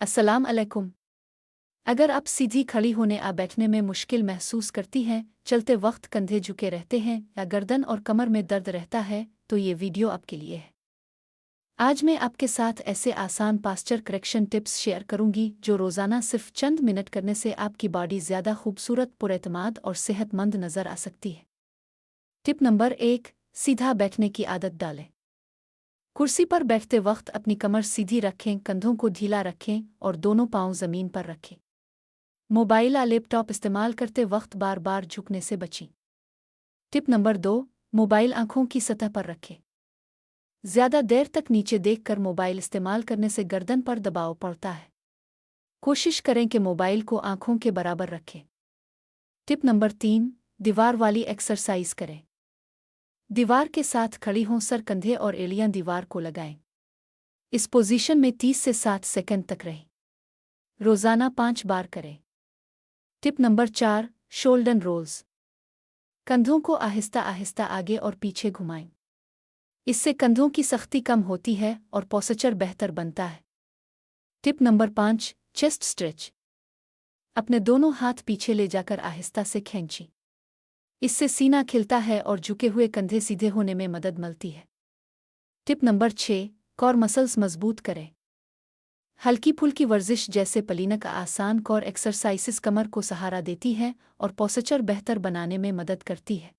अस्सलाम अलैकुम। अगर आप सीधी खड़ी होने या बैठने में मुश्किल महसूस करती हैं, चलते वक्त कंधे झुके रहते हैं या गर्दन और कमर में दर्द रहता है, तो ये वीडियो आपके लिए है। आज मैं आपके साथ ऐसे आसान पास्चर करेक्शन टिप्स शेयर करूंगी जो रोज़ाना सिर्फ चंद मिनट करने से आपकी बॉडी ज़्यादा खूबसूरत, पुरएतमाद और सेहतमंद नज़र आ सकती है। टिप नंबर 1, सीधा बैठने की आदत डालें। कुर्सी पर बैठते वक्त अपनी कमर सीधी रखें, कंधों को ढीला रखें और दोनों पांव ज़मीन पर रखें। मोबाइल या लैपटॉप इस्तेमाल करते वक्त बार बार झुकने से बचें। टिप नंबर 2, मोबाइल आंखों की सतह पर रखें। ज़्यादा देर तक नीचे देखकर मोबाइल इस्तेमाल करने से गर्दन पर दबाव पड़ता है। कोशिश करें कि मोबाइल को आंखों के बराबर रखें। टिप नंबर 3, दीवार वाली एक्सरसाइज करें। दीवार के साथ खड़ी हों, सर, कंधे और एड़ियां दीवार को लगाएं। इस पोजीशन में 30 से 60 सेकंड तक रहें। रोज़ाना 5 बार करें। Tip number 4, shoulder rolls. कंधों को आहिस्ता आहिस्ता आगे और पीछे घुमाएं। इससे कंधों की सख्ती कम होती है और पोस्चर बेहतर बनता है। Tip number 5, chest stretch. अपने दोनों हाथ पीछे ले जाकर आहिस्ता से खींचें। इससे सीना खिलता है और झुके हुए कंधे सीधे होने में मदद मिलती है। टिप नंबर 6, कोर मसल्स मजबूत करें। हल्की फुल्की वर्जिश जैसे पलीनक आसान कोर एक्सरसाइजेस कमर को सहारा देती है और पोस्चर बेहतर बनाने में मदद करती है।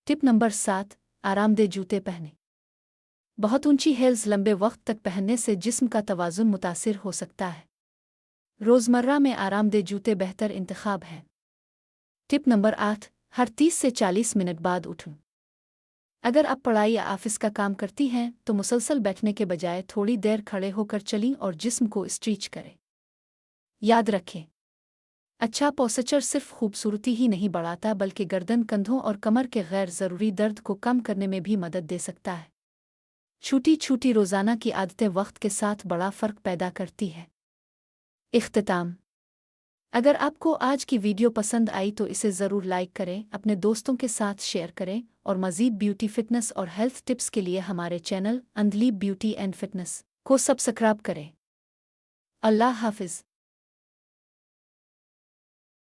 टिप नंबर 7, आरामदेह जूते पहनें। बहुत ऊंची हील्स लंबे वक्त तक पहनने से जिस्म का तवाज़ुन मुतासिर हो सकता है। रोज़मर्रा में आरामदेह जूते बेहतर इंतखाब हैं। टिप नंबर 8, हर 30 से 40 मिनट बाद उठूं। अगर आप पढ़ाई या ऑफिस का काम करती हैं तो मुसलसल बैठने के बजाय थोड़ी देर खड़े होकर चलें और जिस्म को स्ट्रेच करें। याद रखें, अच्छा पोस्चर सिर्फ खूबसूरती ही नहीं बढ़ाता बल्कि गर्दन, कंधों और कमर के गैर ज़रूरी दर्द को कम करने में भी मदद दे सकता है। छोटी छोटी रोज़ाना की आदतें वक्त के साथ बड़ा फ़र्क पैदा करती है। इख्तिताम, अगर आपको आज की वीडियो पसंद आई तो इसे ज़रूर लाइक करें, अपने दोस्तों के साथ शेयर करें और मज़ीद ब्यूटी, फिटनेस और हेल्थ टिप्स के लिए हमारे चैनल अंधलीब ब्यूटी एंड फिटनेस को सब्सक्राइब करें। अल्लाह हाफ़िज़।